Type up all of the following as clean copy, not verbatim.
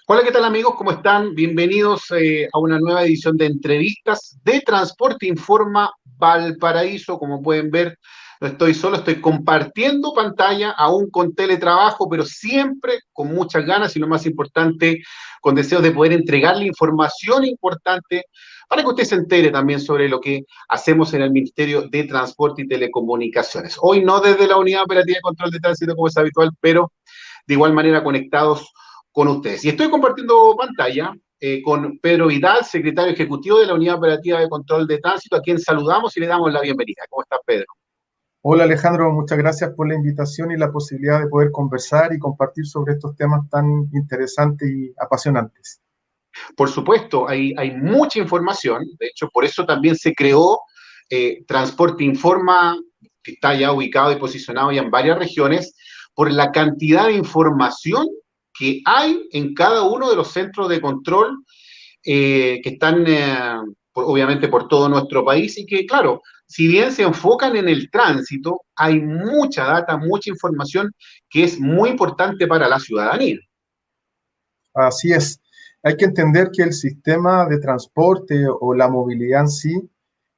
Hola, ¿qué tal amigos? ¿Cómo están? Bienvenidos a una nueva edición de entrevistas de Transporte Informa Valparaíso. Como pueden ver, no estoy solo, estoy compartiendo pantalla, aún con teletrabajo, pero siempre con muchas ganas y lo más importante, con deseos de poder entregarle información importante para que usted se entere también sobre lo que hacemos en el Ministerio de Transporte y Telecomunicaciones. Hoy no desde la Unidad Operativa de Control de Tránsito como es habitual, pero de igual manera conectados con ustedes. Y estoy compartiendo pantalla con Pedro Vidal, secretario ejecutivo de la Unidad Operativa de Control de Tránsito, a quien saludamos y le damos la bienvenida. ¿Cómo estás, Pedro? Hola Alejandro, muchas gracias por la invitación y la posibilidad de poder conversar y compartir sobre estos temas tan interesantes y apasionantes. Por supuesto, hay mucha información, de hecho, por eso también se creó Transporte Informa, que está ya ubicado y posicionado ya en varias regiones, por la cantidad de información que hay en cada uno de los centros de control que están obviamente por todo nuestro país y que, claro, si bien se enfocan en el tránsito, hay mucha data, mucha información que es muy importante para la ciudadanía. Así es, hay que entender que el sistema de transporte o la movilidad en sí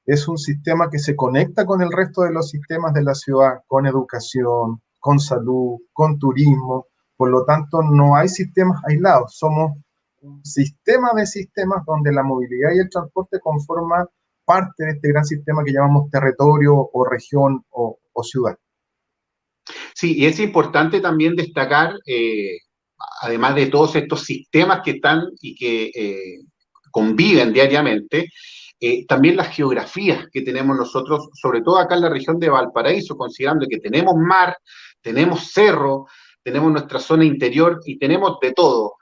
es un sistema que se conecta con el resto de los sistemas de la ciudad, con educación, con salud, con turismo. Por lo tanto, no hay sistemas aislados, somos un sistema de sistemas donde la movilidad y el transporte conforman parte de este gran sistema que llamamos territorio o región o ciudad. Sí, y es importante también destacar, además de todos estos sistemas que están y que conviven diariamente, también las geografías que tenemos nosotros, sobre todo acá en la región de Valparaíso, considerando que tenemos mar, tenemos cerro, tenemos nuestra zona interior y tenemos de todo.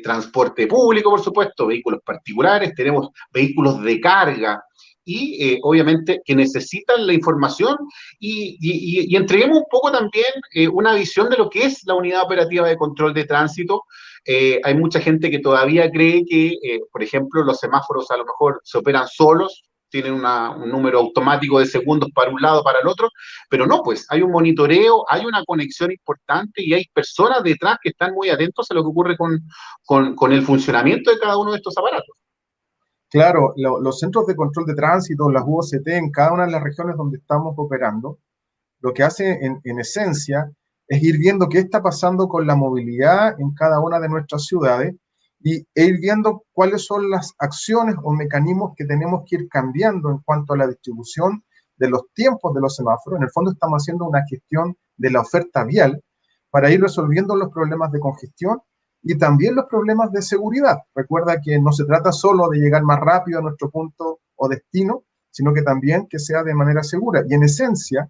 Transporte público, por supuesto, vehículos particulares, tenemos vehículos de carga y obviamente que necesitan la información y entreguemos un poco también una visión de lo que es la unidad operativa de control de tránsito. Hay mucha gente que todavía cree que, por ejemplo, los semáforos a lo mejor se operan solos, tienen un número automático de segundos para un lado, para el otro, pero no, pues hay un monitoreo, hay una conexión importante y hay personas detrás que están muy atentos a lo que ocurre con el funcionamiento de cada uno de estos aparatos. Claro, los centros de control de tránsito, las UOCT, en cada una de las regiones donde estamos operando, lo que hace en esencia es ir viendo qué está pasando con la movilidad en cada una de nuestras ciudades e ir viendo cuáles son las acciones o mecanismos que tenemos que ir cambiando en cuanto a la distribución de los tiempos de los semáforos. En el fondo estamos haciendo una gestión de la oferta vial para ir resolviendo los problemas de congestión y también los problemas de seguridad. Recuerda que no se trata solo de llegar más rápido a nuestro punto o destino, sino que también que sea de manera segura. Y en esencia,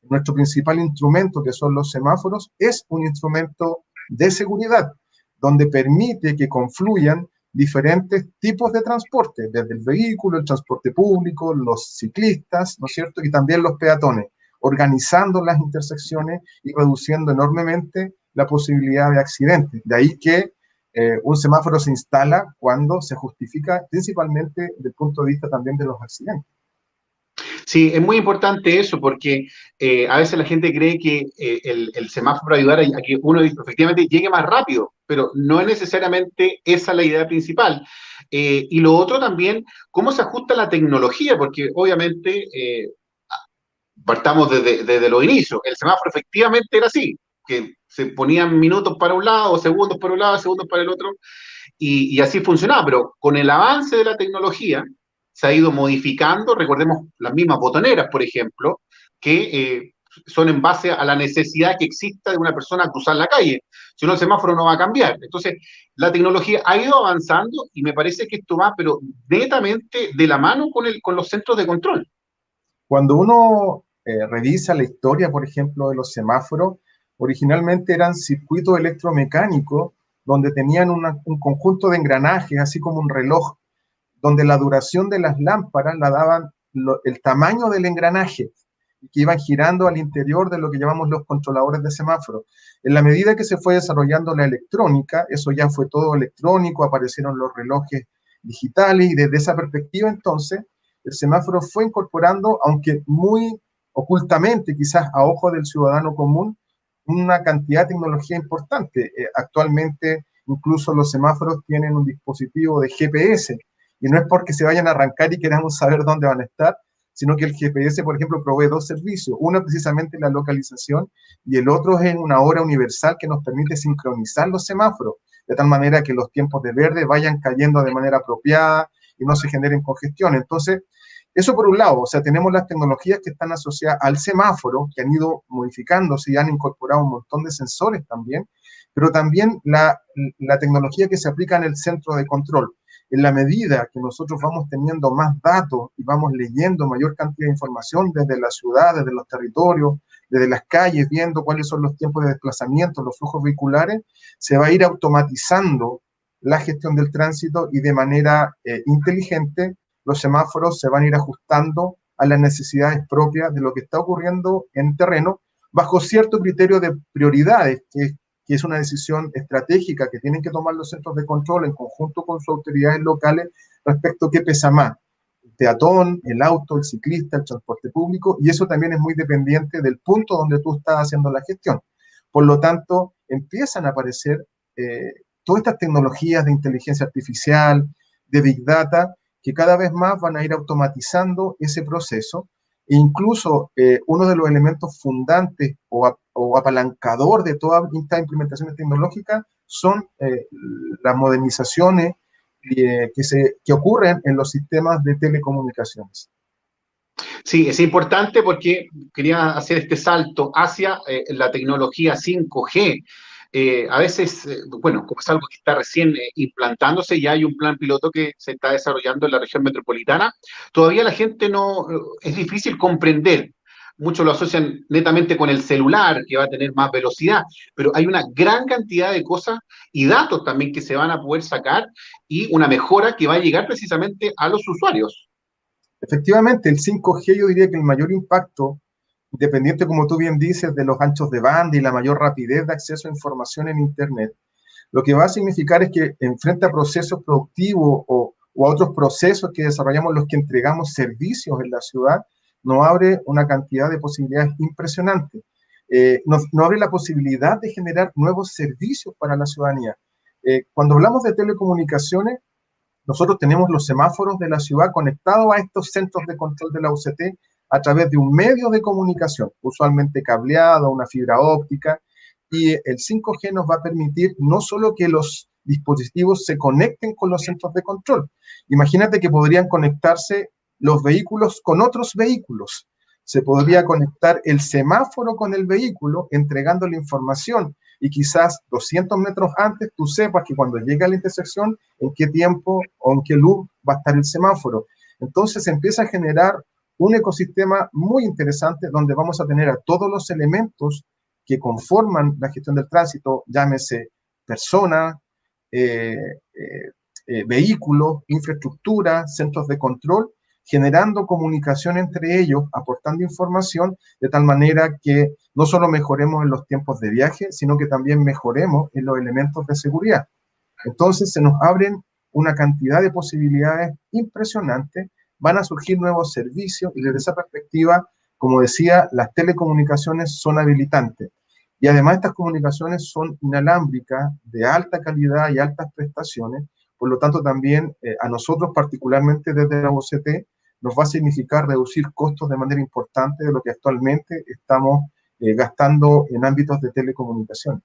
nuestro principal instrumento, que son los semáforos, es un instrumento de seguridad, donde permite que confluyan diferentes tipos de transporte, desde el vehículo, el transporte público, los ciclistas, ¿no es cierto? Y también los peatones, organizando las intersecciones y reduciendo enormemente la posibilidad de accidentes. De ahí que un semáforo se instala cuando se justifica, principalmente desde el punto de vista también de los accidentes. Sí, es muy importante eso porque a veces la gente cree que el semáforo ayudar a que uno efectivamente llegue más rápido, pero no es necesariamente esa la idea principal. Y lo otro también, cómo se ajusta la tecnología, porque obviamente partamos desde los inicios. El semáforo efectivamente era así, que se ponían minutos para un lado, segundos para un lado, segundos para el otro, y así funcionaba, pero con el avance de la tecnología se ha ido modificando, recordemos las mismas botoneras, por ejemplo, que son en base a la necesidad que exista de una persona a cruzar la calle. Si no, el semáforo no va a cambiar. Entonces, la tecnología ha ido avanzando y me parece que esto va, pero netamente de la mano con los centros de control. Cuando uno revisa la historia, por ejemplo, de los semáforos, originalmente eran circuitos electromecánicos donde tenían un conjunto de engranajes, así como un reloj, donde la duración de las lámparas la daban el tamaño del engranaje, que iban girando al interior de lo que llamamos los controladores de semáforos. En la medida que se fue desarrollando la electrónica, eso ya fue todo electrónico, aparecieron los relojes digitales y desde esa perspectiva entonces el semáforo fue incorporando, aunque muy ocultamente, quizás a ojo del ciudadano común, una cantidad de tecnología importante. Actualmente incluso los semáforos tienen un dispositivo de GPS, y no es porque se vayan a arrancar y queramos saber dónde van a estar, sino que el GPS, por ejemplo, provee dos servicios. Uno precisamente la localización y el otro es una hora universal que nos permite sincronizar los semáforos, de tal manera que los tiempos de verde vayan cayendo de manera apropiada y no se generen congestión. Entonces, eso por un lado, o sea, tenemos las tecnologías que están asociadas al semáforo, que han ido modificándose y han incorporado un montón de sensores también, pero también la tecnología que se aplica en el centro de control. En la medida que nosotros vamos teniendo más datos y vamos leyendo mayor cantidad de información desde la ciudad, desde los territorios, desde las calles, viendo cuáles son los tiempos de desplazamiento, los flujos vehiculares, se va a ir automatizando la gestión del tránsito y de manera inteligente los semáforos se van a ir ajustando a las necesidades propias de lo que está ocurriendo en terreno bajo cierto criterio de prioridades, que es una decisión estratégica que tienen que tomar los centros de control en conjunto con sus autoridades locales respecto a qué pesa más, el peatón, el auto, el ciclista, el transporte público, y eso también es muy dependiente del punto donde tú estás haciendo la gestión. Por lo tanto, empiezan a aparecer todas estas tecnologías de inteligencia artificial, de Big Data, que cada vez más van a ir automatizando ese proceso, e incluso uno de los elementos fundantes o apalancador de todas estas implementaciones tecnológicas son las modernizaciones que ocurren en los sistemas de telecomunicaciones. Sí, es importante porque quería hacer este salto hacia la tecnología 5G. A veces, bueno, como es algo que está recién implantándose, ya hay un plan piloto que se está desarrollando en la región metropolitana, todavía la gente no, es difícil comprender. Muchos lo asocian netamente con el celular, que va a tener más velocidad, pero hay una gran cantidad de cosas y datos también que se van a poder sacar y una mejora que va a llegar precisamente a los usuarios. Efectivamente, el 5G yo diría que el mayor impacto, independiente, como tú bien dices, de los anchos de banda y la mayor rapidez de acceso a información en Internet, lo que va a significar es que enfrente a procesos productivos o a otros procesos que desarrollamos los que entregamos servicios en la ciudad, nos abre una cantidad de posibilidades impresionantes. Nos abre la posibilidad de generar nuevos servicios para la ciudadanía. Cuando hablamos de telecomunicaciones, nosotros tenemos los semáforos de la ciudad conectados a estos centros de control de la UCT a través de un medio de comunicación, usualmente cableado, una fibra óptica, y el 5G nos va a permitir no solo que los dispositivos se conecten con los centros de control, imagínate que podrían conectarse los vehículos con otros vehículos, se podría conectar el semáforo con el vehículo entregando la información y quizás 200 metros antes tú sepas que cuando llegue a la intersección, en qué tiempo o en qué luz va a estar el semáforo. Entonces se empieza a generar un ecosistema muy interesante donde vamos a tener a todos los elementos que conforman la gestión del tránsito, llámese personas, vehículos, infraestructura, centros de control, generando comunicación entre ellos, aportando información, de tal manera que no solo mejoremos en los tiempos de viaje, sino que también mejoremos en los elementos de seguridad. Entonces se nos abren una cantidad de posibilidades impresionantes, van a surgir nuevos servicios y desde esa perspectiva, como decía, las telecomunicaciones son habilitantes. Y además estas comunicaciones son inalámbricas, de alta calidad y altas prestaciones, por lo tanto también a nosotros particularmente desde la OCT nos va a significar reducir costos de manera importante de lo que actualmente estamos gastando en ámbitos de telecomunicación.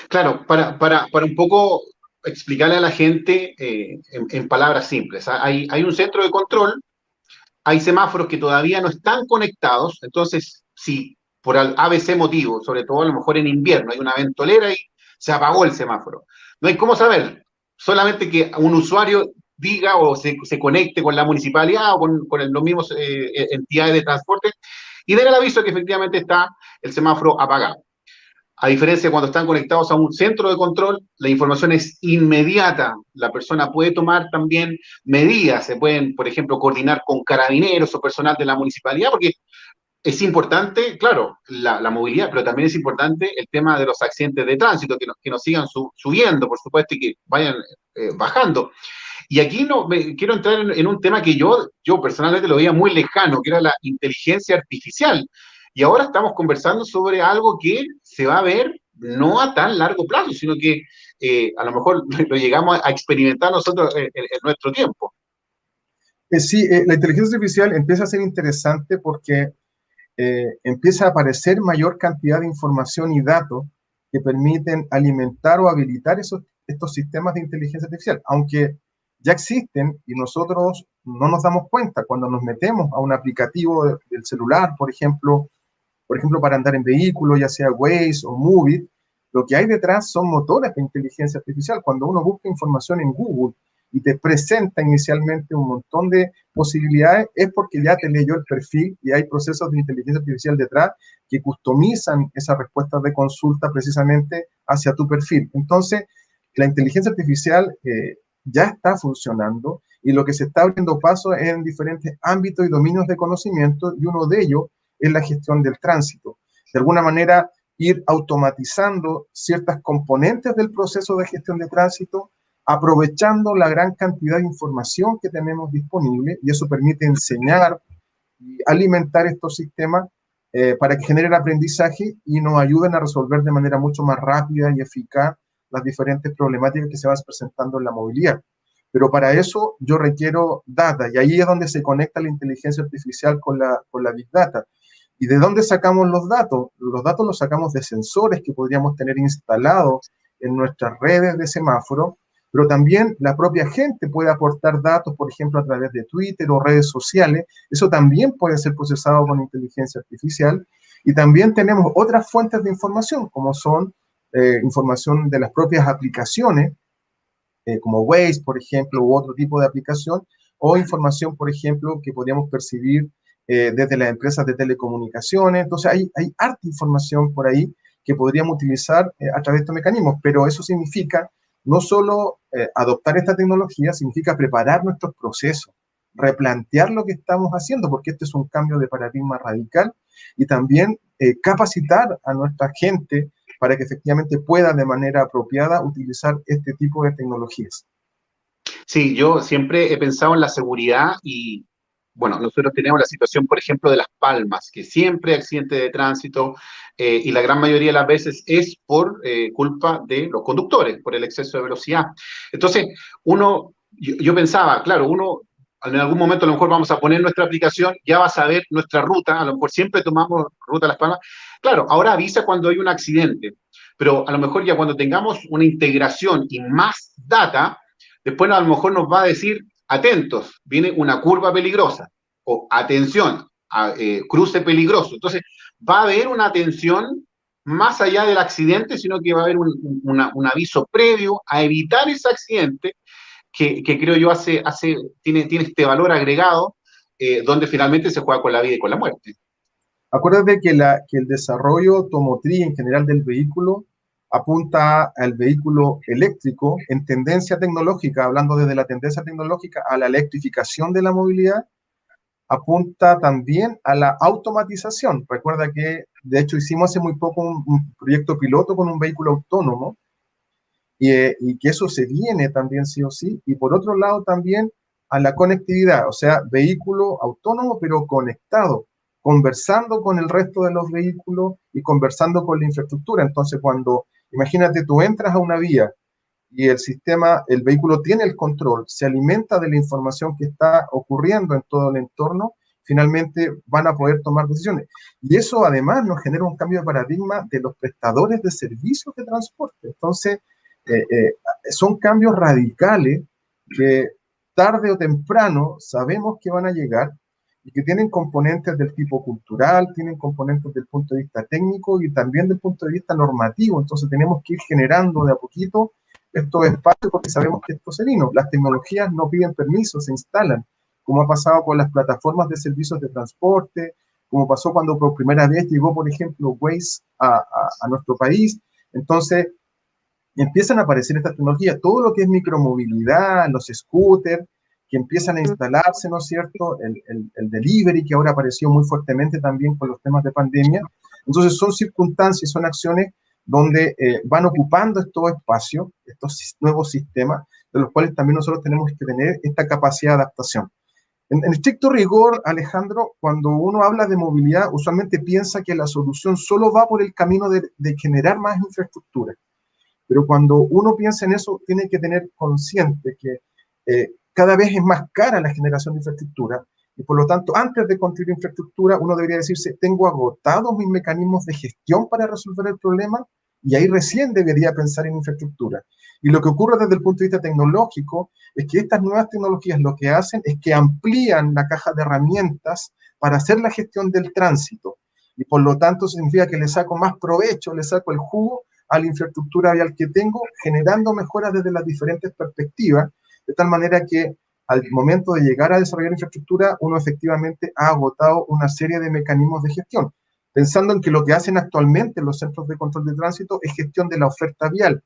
Claro, para un poco explicarle a la gente en palabras simples. Hay un centro de control, hay semáforos que todavía no están conectados, entonces si por ABC motivo, sobre todo a lo mejor en invierno, hay una ventolera y se apagó el semáforo. No hay cómo saber, solamente que un usuario diga o se conecte con la municipalidad o con los mismos entidades de transporte y den el aviso que efectivamente está el semáforo apagado. A diferencia de cuando están conectados a un centro de control, la información es inmediata. La persona puede tomar también medidas, se pueden, por ejemplo, coordinar con carabineros o personal de la municipalidad, porque es importante, claro, la movilidad, pero también es importante el tema de los accidentes de tránsito, que nos sigan subiendo, por supuesto, y que vayan bajando. Y aquí quiero entrar en un tema que yo personalmente lo veía muy lejano, que era la inteligencia artificial. Y ahora estamos conversando sobre algo que se va a ver no a tan largo plazo, sino que a lo mejor lo llegamos a experimentar nosotros en nuestro tiempo. Sí, la inteligencia artificial empieza a ser interesante porque empieza a aparecer mayor cantidad de información y datos que permiten alimentar o habilitar estos sistemas de inteligencia artificial, aunque ya existen y nosotros no nos damos cuenta cuando nos metemos a un aplicativo del celular, por ejemplo, para andar en vehículos, ya sea Waze o Movit, lo que hay detrás son motores de inteligencia artificial. Cuando uno busca información en Google y te presenta inicialmente un montón de posibilidades, es porque ya te leyó el perfil y hay procesos de inteligencia artificial detrás que customizan esas respuestas de consulta precisamente hacia tu perfil. Entonces, la inteligencia artificial ya está funcionando y lo que se está abriendo paso es en diferentes ámbitos y dominios de conocimiento, y uno de ellos es la gestión del tránsito. De alguna manera, ir automatizando ciertas componentes del proceso de gestión de tránsito, aprovechando la gran cantidad de información que tenemos disponible, y eso permite enseñar y alimentar estos sistemas para que generen aprendizaje y nos ayuden a resolver de manera mucho más rápida y eficaz las diferentes problemáticas que se van presentando en la movilidad. Pero para eso yo requiero data, y ahí es donde se conecta la inteligencia artificial con la Big Data. ¿Y de dónde sacamos los datos? Los datos los sacamos de sensores que podríamos tener instalados en nuestras redes de semáforo, pero también la propia gente puede aportar datos, por ejemplo, a través de Twitter o redes sociales. Eso también puede ser procesado con inteligencia artificial. Y también tenemos otras fuentes de información, como son información de las propias aplicaciones, como Waze, por ejemplo, u otro tipo de aplicación, o información, por ejemplo, que podríamos percibir desde las empresas de telecomunicaciones. Entonces, hay harta información por ahí que podríamos utilizar a través de estos mecanismos, pero eso significa no solo adoptar esta tecnología, significa preparar nuestros procesos, replantear lo que estamos haciendo, porque este es un cambio de paradigma radical, y también capacitar a nuestra gente para que efectivamente pueda de manera apropiada utilizar este tipo de tecnologías. Sí, yo siempre he pensado en la seguridad y, bueno, nosotros tenemos la situación, por ejemplo, de Las Palmas, que siempre hay accidentes de tránsito y la gran mayoría de las veces es por culpa de los conductores, por el exceso de velocidad. Entonces, yo pensaba, claro, uno en algún momento a lo mejor vamos a poner nuestra aplicación, ya va a saber nuestra ruta, a lo mejor siempre tomamos ruta a Las Palmas. Claro, ahora avisa cuando hay un accidente, pero a lo mejor ya cuando tengamos una integración y más data, después a lo mejor nos va a decir, atentos, viene una curva peligrosa, o atención, cruce peligroso. Entonces, va a haber una atención más allá del accidente, sino que va a haber un aviso previo a evitar ese accidente que creo yo tiene este valor agregado donde finalmente se juega con la vida y con la muerte. Acuérdate que el desarrollo automotriz en general del vehículo apunta al vehículo eléctrico en tendencia tecnológica, hablando desde la tendencia tecnológica a la electrificación de la movilidad, apunta también a la automatización. Recuerda que, de hecho, hicimos hace muy poco un proyecto piloto con un vehículo autónomo, y que eso se viene también sí o sí. Y por otro lado también a la conectividad, o sea, vehículo autónomo pero conectado, conversando con el resto de los vehículos y conversando con la infraestructura. Entonces, imagínate, tú entras a una vía y el vehículo tiene el control, se alimenta de la información que está ocurriendo en todo el entorno, finalmente van a poder tomar decisiones. Y eso además nos genera un cambio de paradigma de los prestadores de servicios de transporte. Entonces, eh, eh, son cambios radicales que tarde o temprano sabemos que van a llegar, y que tienen componentes del tipo cultural, tienen componentes del punto de vista técnico y también del punto de vista normativo. Entonces tenemos que ir generando de a poquito estos espacios, porque sabemos que esto se vino. Las tecnologías no piden permiso, se instalan, como ha pasado con las plataformas de servicios de transporte, como pasó cuando por primera vez llegó, por ejemplo, Waze a nuestro país. Entonces, empiezan a aparecer estas tecnologías, todo lo que es micromovilidad, los scooters, que empiezan a instalarse, ¿no es cierto? El delivery, que ahora apareció muy fuertemente también con los temas de pandemia. Entonces son circunstancias, son acciones donde van ocupando estos espacios, estos nuevos sistemas, de los cuales también nosotros tenemos que tener esta capacidad de adaptación. En estricto rigor, Alejandro, cuando uno habla de movilidad, usualmente piensa que la solución solo va por el camino de generar más infraestructura. Pero cuando uno piensa en eso, tiene que tener consciente que cada vez es más cara la generación de infraestructura y por lo tanto, antes de construir infraestructura, uno debería decirse, tengo agotados mis mecanismos de gestión para resolver el problema y ahí recién debería pensar en infraestructura. Y lo que ocurre desde el punto de vista tecnológico es que estas nuevas tecnologías lo que hacen es que amplían la caja de herramientas para hacer la gestión del tránsito. Y por lo tanto significa que le saco más provecho, le saco el jugo a la infraestructura vial que tengo, generando mejoras desde las diferentes perspectivas, de tal manera que al momento de llegar a desarrollar infraestructura, uno efectivamente ha agotado una serie de mecanismos de gestión, pensando en que lo que hacen actualmente los centros de control de tránsito es gestión de la oferta vial,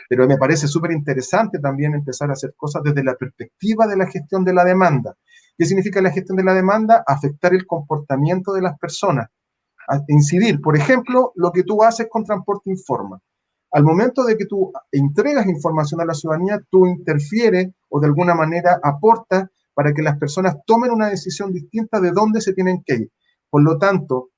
pero me parece súper interesante también empezar a hacer cosas desde la perspectiva de la gestión de la demanda. ¿Qué significa la gestión de la demanda? Afectar el comportamiento de las personas, a incidir, por ejemplo, lo que tú haces con Transporte Informa. Al momento de que tú entregas información a la ciudadanía, tú interfieres o de alguna manera aportas para que las personas tomen una decisión distinta de dónde se tienen que ir. Por lo tanto,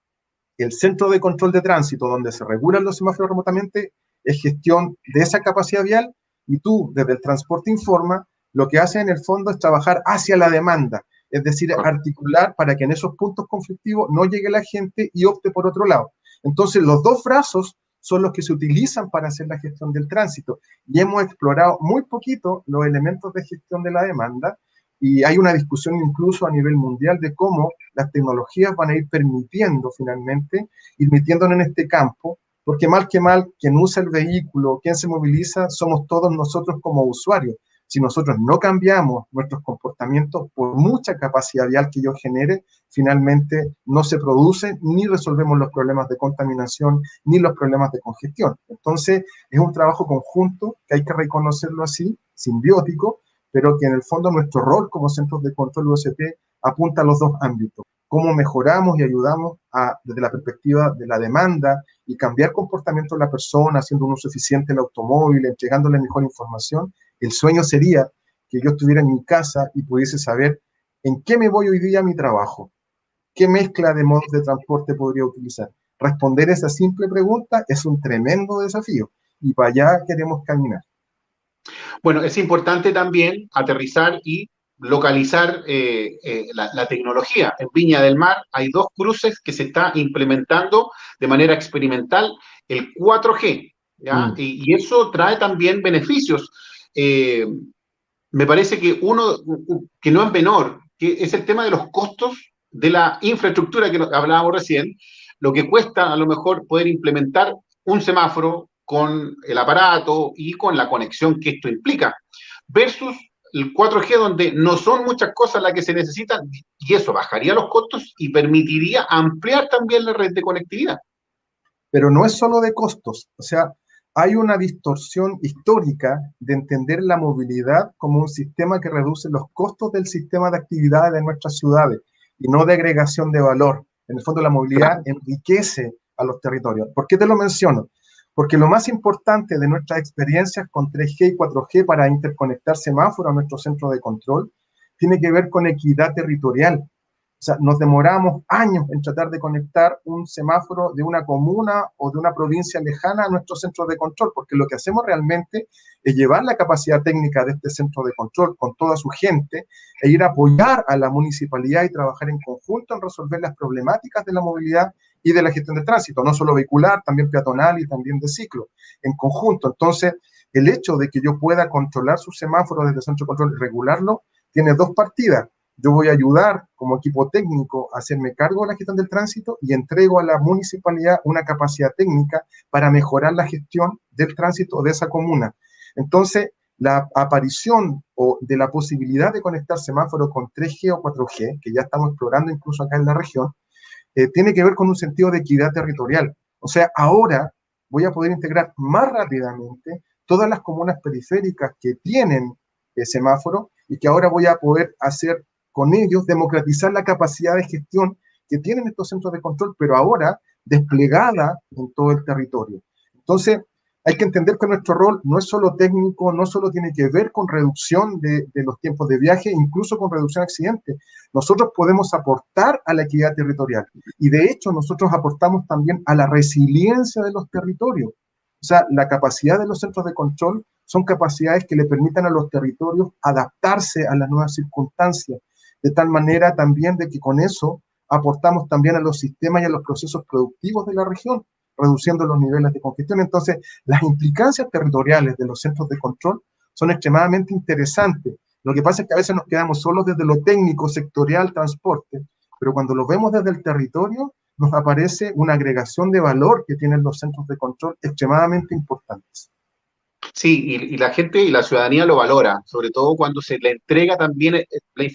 el centro de control de tránsito, donde se regulan los semáforos remotamente, es gestión de esa capacidad vial y tú, desde el Transporte Informa, lo que haces en el fondo es trabajar hacia la demanda, es decir, articular para que en esos puntos conflictivos no llegue la gente y opte por otro lado. Entonces, los dos brazos son los que se utilizan para hacer la gestión del tránsito y hemos explorado muy poquito los elementos de gestión de la demanda y hay una discusión incluso a nivel mundial de cómo las tecnologías van a ir permitiendo finalmente, ir metiéndonos en este campo, porque mal que mal, quien usa el vehículo, quien se moviliza, somos todos nosotros como usuarios. Si nosotros no cambiamos nuestros comportamientos, por mucha capacidad vial que yo genere, finalmente no se produce ni resolvemos los problemas de contaminación ni los problemas de congestión. Entonces, es un trabajo conjunto que hay que reconocerlo así, simbiótico, pero que en el fondo nuestro rol como centros de control USP apunta a los dos ámbitos. Cómo mejoramos y ayudamos desde la perspectiva de la demanda y cambiar comportamiento de la persona, haciendo un uso eficiente del automóvil, entregándole mejor información. El sueño sería que yo estuviera en mi casa y pudiese saber en qué me voy hoy día a mi trabajo, qué mezcla de modos de transporte podría utilizar. Responder esa simple pregunta es un tremendo desafío y para allá queremos caminar. Bueno, es importante también aterrizar y localizar la tecnología. En Viña del Mar hay dos cruces que se está implementando de manera experimental, el 4G, ¿ya? Y eso trae también beneficios. Me parece que uno que no es menor, que es el tema de los costos de la infraestructura que hablábamos recién, lo que cuesta a lo mejor poder implementar un semáforo con el aparato y con la conexión que esto implica, versus el 4G donde no son muchas cosas las que se necesitan y eso bajaría los costos y permitiría ampliar también la red de conectividad. Pero no es solo de costos, o sea, hay una distorsión histórica de entender la movilidad como un sistema que reduce los costos del sistema de actividades de nuestras ciudades y no de agregación de valor. En el fondo, la movilidad enriquece a los territorios. ¿Por qué te lo menciono? Porque lo más importante de nuestras experiencias con 3G y 4G para interconectar semáforos a nuestro centro de control tiene que ver con equidad territorial. O sea, nos demoramos años en tratar de conectar un semáforo de una comuna o de una provincia lejana a nuestro centro de control, porque lo que hacemos realmente es llevar la capacidad técnica de este centro de control con toda su gente e ir a apoyar a la municipalidad y trabajar en conjunto en resolver las problemáticas de la movilidad y de la gestión de tránsito, no solo vehicular, también peatonal y también de ciclo, en conjunto. Entonces, el hecho de que yo pueda controlar sus semáforos desde el centro de control y regularlo, tiene dos partidas. Yo voy a ayudar como equipo técnico a hacerme cargo de la gestión del tránsito y entrego a la municipalidad una capacidad técnica para mejorar la gestión del tránsito de esa comuna. Entonces, la aparición de la posibilidad de conectar semáforos con 3G o 4G, que ya estamos explorando incluso acá en la región, tiene que ver con un sentido de equidad territorial. O sea, ahora voy a poder integrar más rápidamente todas las comunas periféricas que tienen semáforo y que ahora voy a poder hacer con ellos democratizar la capacidad de gestión que tienen estos centros de control, pero ahora desplegada en todo el territorio. Entonces, hay que entender que nuestro rol no es solo técnico, no solo tiene que ver con reducción de los tiempos de viaje, incluso con reducción de accidentes. Nosotros podemos aportar a la equidad territorial y de hecho nosotros aportamos también a la resiliencia de los territorios. O sea, la capacidad de los centros de control son capacidades que le permitan a los territorios adaptarse a las nuevas circunstancias, de tal manera también de que con eso aportamos también a los sistemas y a los procesos productivos de la región, reduciendo los niveles de congestión. Entonces, las implicancias territoriales de los centros de control son extremadamente interesantes. Lo que pasa es que a veces nos quedamos solos desde lo técnico, sectorial, transporte, pero cuando lo vemos desde el territorio, nos aparece una agregación de valor que tienen los centros de control extremadamente importantes. Sí, y la gente y la ciudadanía lo valora, sobre todo cuando se le entrega también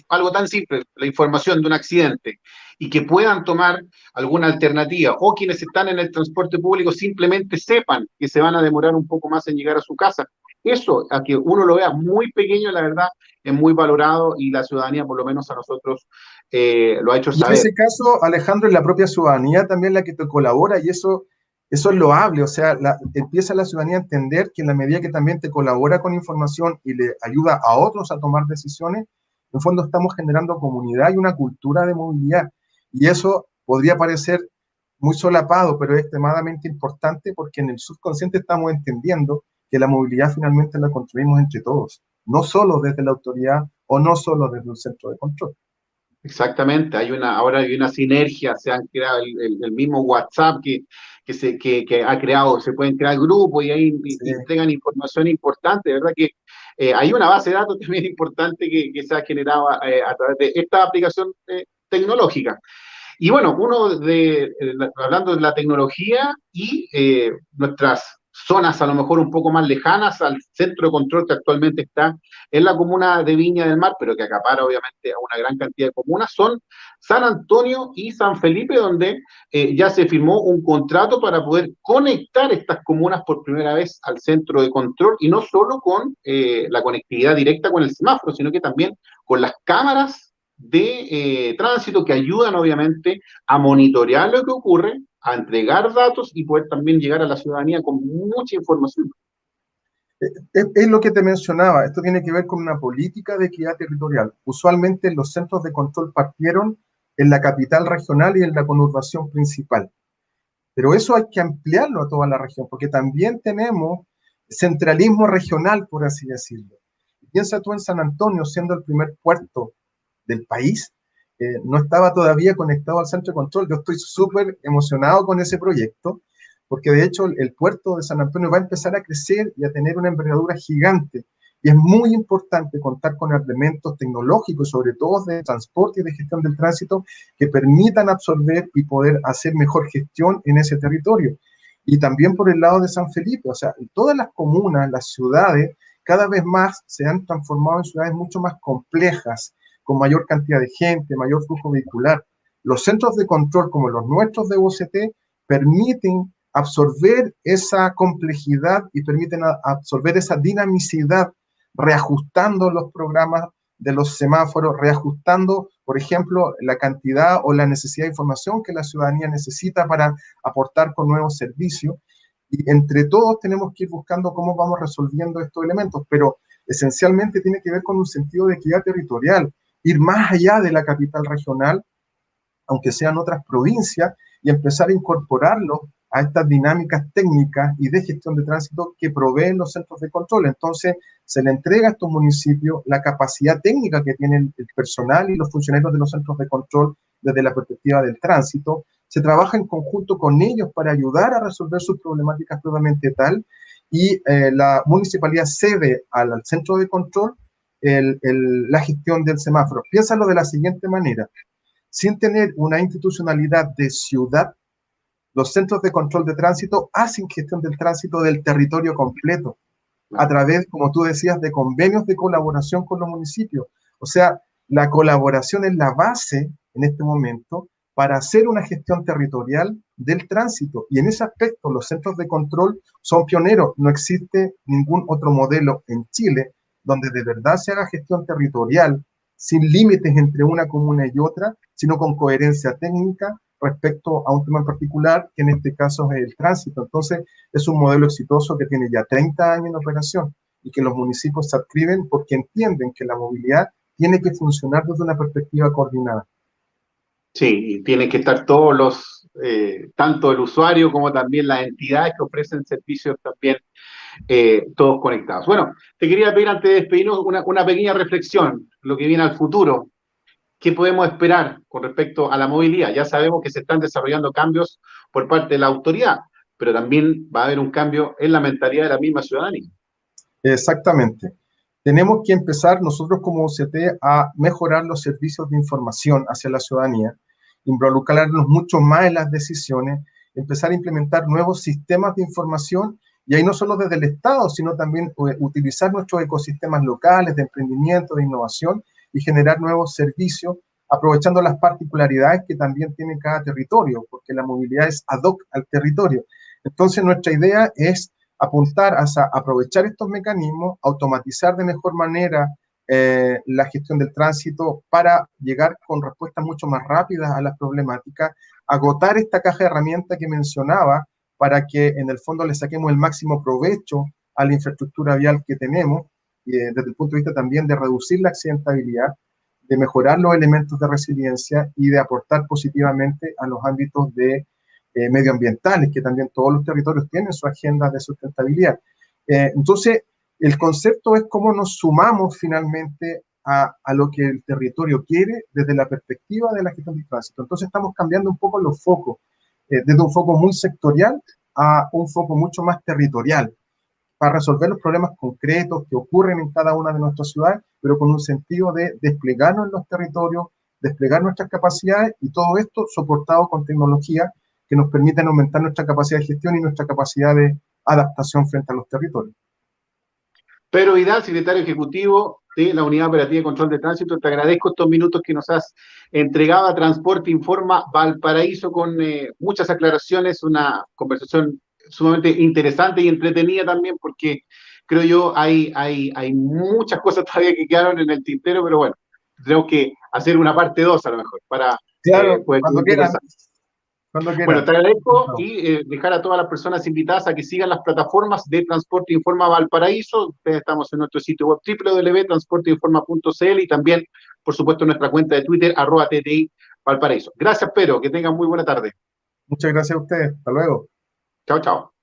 algo tan simple, la información de un accidente, y que puedan tomar alguna alternativa, o quienes están en el transporte público simplemente sepan que se van a demorar un poco más en llegar a su casa. Eso, a que uno lo vea muy pequeño, la verdad, es muy valorado y la ciudadanía, por lo menos a nosotros, lo ha hecho Y en saber. ese caso, Alejandro, es la propia ciudadanía también la que te colabora y eso es loable, o sea, empieza la ciudadanía a entender que en la medida que también te colabora con información y le ayuda a otros a tomar decisiones, en fondo estamos generando comunidad y una cultura de movilidad. Y eso podría parecer muy solapado, pero es extremadamente importante porque en el subconsciente estamos entendiendo que la movilidad finalmente la construimos entre todos, no solo desde la autoridad o no solo desde un centro de control. Exactamente, ahora hay una sinergia, se han creado el mismo WhatsApp que ha creado, se pueden crear grupos y ahí Sí. entregan información importante, ¿verdad? Que hay una base de datos también importante que se ha generado a través de esta aplicación tecnológica. Y bueno, hablando de la tecnología y nuestras zonas a lo mejor un poco más lejanas al centro de control que actualmente está en la comuna de Viña del Mar, pero que acapara obviamente a una gran cantidad de comunas, son San Antonio y San Felipe, donde ya se firmó un contrato para poder conectar estas comunas por primera vez al centro de control, y no solo con la conectividad directa con el semáforo, sino que también con las cámaras de tránsito que ayudan obviamente a monitorear lo que ocurre, a entregar datos y poder también llegar a la ciudadanía con mucha información. Es lo que te mencionaba, esto tiene que ver con una política de equidad territorial. Usualmente los centros de control partieron en la capital regional y en la conurbación principal, pero eso hay que ampliarlo a toda la región, porque también tenemos centralismo regional, por así decirlo. Piensa tú en San Antonio, siendo el primer puerto del país, no estaba todavía conectado al centro de control. Yo estoy súper emocionado con ese proyecto, porque de hecho el puerto de San Antonio va a empezar a crecer y a tener una envergadura gigante. Y es muy importante contar con elementos tecnológicos, sobre todo de transporte y de gestión del tránsito, que permitan absorber y poder hacer mejor gestión en ese territorio. Y también por el lado de San Felipe, o sea, todas las comunas, las ciudades, cada vez más se han transformado en ciudades mucho más complejas, con mayor cantidad de gente, mayor flujo vehicular. Los centros de control, como los nuestros de OCT, permiten absorber esa complejidad y permiten absorber esa dinamicidad, reajustando los programas de los semáforos, reajustando, por ejemplo, la cantidad o la necesidad de información que la ciudadanía necesita para aportar con nuevos servicios. Y entre todos tenemos que ir buscando cómo vamos resolviendo estos elementos, pero esencialmente tiene que ver con un sentido de equidad territorial, ir más allá de la capital regional, aunque sean otras provincias, y empezar a incorporarlo a estas dinámicas técnicas y de gestión de tránsito que proveen los centros de control. Entonces, se le entrega a estos municipios la capacidad técnica que tienen el personal y los funcionarios de los centros de control desde la perspectiva del tránsito. Se trabaja en conjunto con ellos para ayudar a resolver sus problemáticas propiamente tal, y la municipalidad cede al centro de control la gestión del semáforo. Piénsalo de la siguiente manera: sin tener una institucionalidad de ciudad, los centros de control de tránsito hacen gestión del tránsito del territorio completo, a través, como tú decías, de convenios de colaboración con los municipios. O sea, la colaboración es la base en este momento para hacer una gestión territorial del tránsito. Y en ese aspecto los centros de control son pioneros. No existe ningún otro modelo en Chile donde de verdad se haga gestión territorial sin límites entre una comuna y otra, sino con coherencia técnica, respecto a un tema en particular, que en este caso es el tránsito. Entonces, es un modelo exitoso que tiene ya 30 años en operación y que los municipios se adscriben porque entienden que la movilidad tiene que funcionar desde una perspectiva coordinada. Sí, y tienen que estar todos tanto el usuario como también las entidades que ofrecen servicios también, todos conectados. Bueno, te quería pedir antes de despedirnos una pequeña reflexión, lo que viene al futuro. ¿Qué podemos esperar con respecto a la movilidad? Ya sabemos que se están desarrollando cambios por parte de la autoridad, pero también va a haber un cambio en la mentalidad de la misma ciudadanía. Exactamente. Tenemos que empezar nosotros como UCT a mejorar los servicios de información hacia la ciudadanía, involucrarnos mucho más en las decisiones, empezar a implementar nuevos sistemas de información y ahí no solo desde el Estado, sino también utilizar nuestros ecosistemas locales de emprendimiento, de innovación y generar nuevos servicios, aprovechando las particularidades que también tiene cada territorio, porque la movilidad es ad hoc al territorio. Entonces, nuestra idea es apuntar a aprovechar estos mecanismos, automatizar de mejor manera la gestión del tránsito para llegar con respuestas mucho más rápidas a las problemáticas, agotar esta caja de herramientas que mencionaba para que en el fondo le saquemos el máximo provecho a la infraestructura vial que tenemos, desde el punto de vista también de reducir la accidentabilidad, de mejorar los elementos de resiliencia y de aportar positivamente a los ámbitos de medioambientales, que también todos los territorios tienen su agenda de sustentabilidad. Entonces, el concepto es cómo nos sumamos finalmente a lo que el territorio quiere desde la perspectiva de la gestión del tránsito. Entonces, estamos cambiando un poco los focos, desde un foco muy sectorial a un foco mucho más territorial, para resolver los problemas concretos que ocurren en cada una de nuestras ciudades, pero con un sentido de desplegarnos en los territorios, desplegar nuestras capacidades y todo esto soportado con tecnología que nos permiten aumentar nuestra capacidad de gestión y nuestra capacidad de adaptación frente a los territorios. Pedro Vidal, secretario ejecutivo de la Unidad Operativa de Control de Tránsito, te agradezco estos minutos que nos has entregado a Transporte Informa Valparaíso con muchas aclaraciones, una conversación sumamente interesante y entretenida también, porque creo yo hay muchas cosas todavía que quedaron en el tintero, pero bueno, tenemos que hacer una parte 2 a lo mejor para Claro, poder cuando quieran, conversar. cuando Bueno, quieran. te agradezco No. y dejar a todas las personas invitadas a que sigan las plataformas de Transporte Informa Valparaíso. Ustedes estamos en nuestro sitio web www.transporteinforma.cl y también, por supuesto, en nuestra cuenta de Twitter, @TTI Valparaíso. Gracias, Pedro. Que tengan muy buena tarde. Muchas gracias a ustedes. Hasta luego. Chao, chao.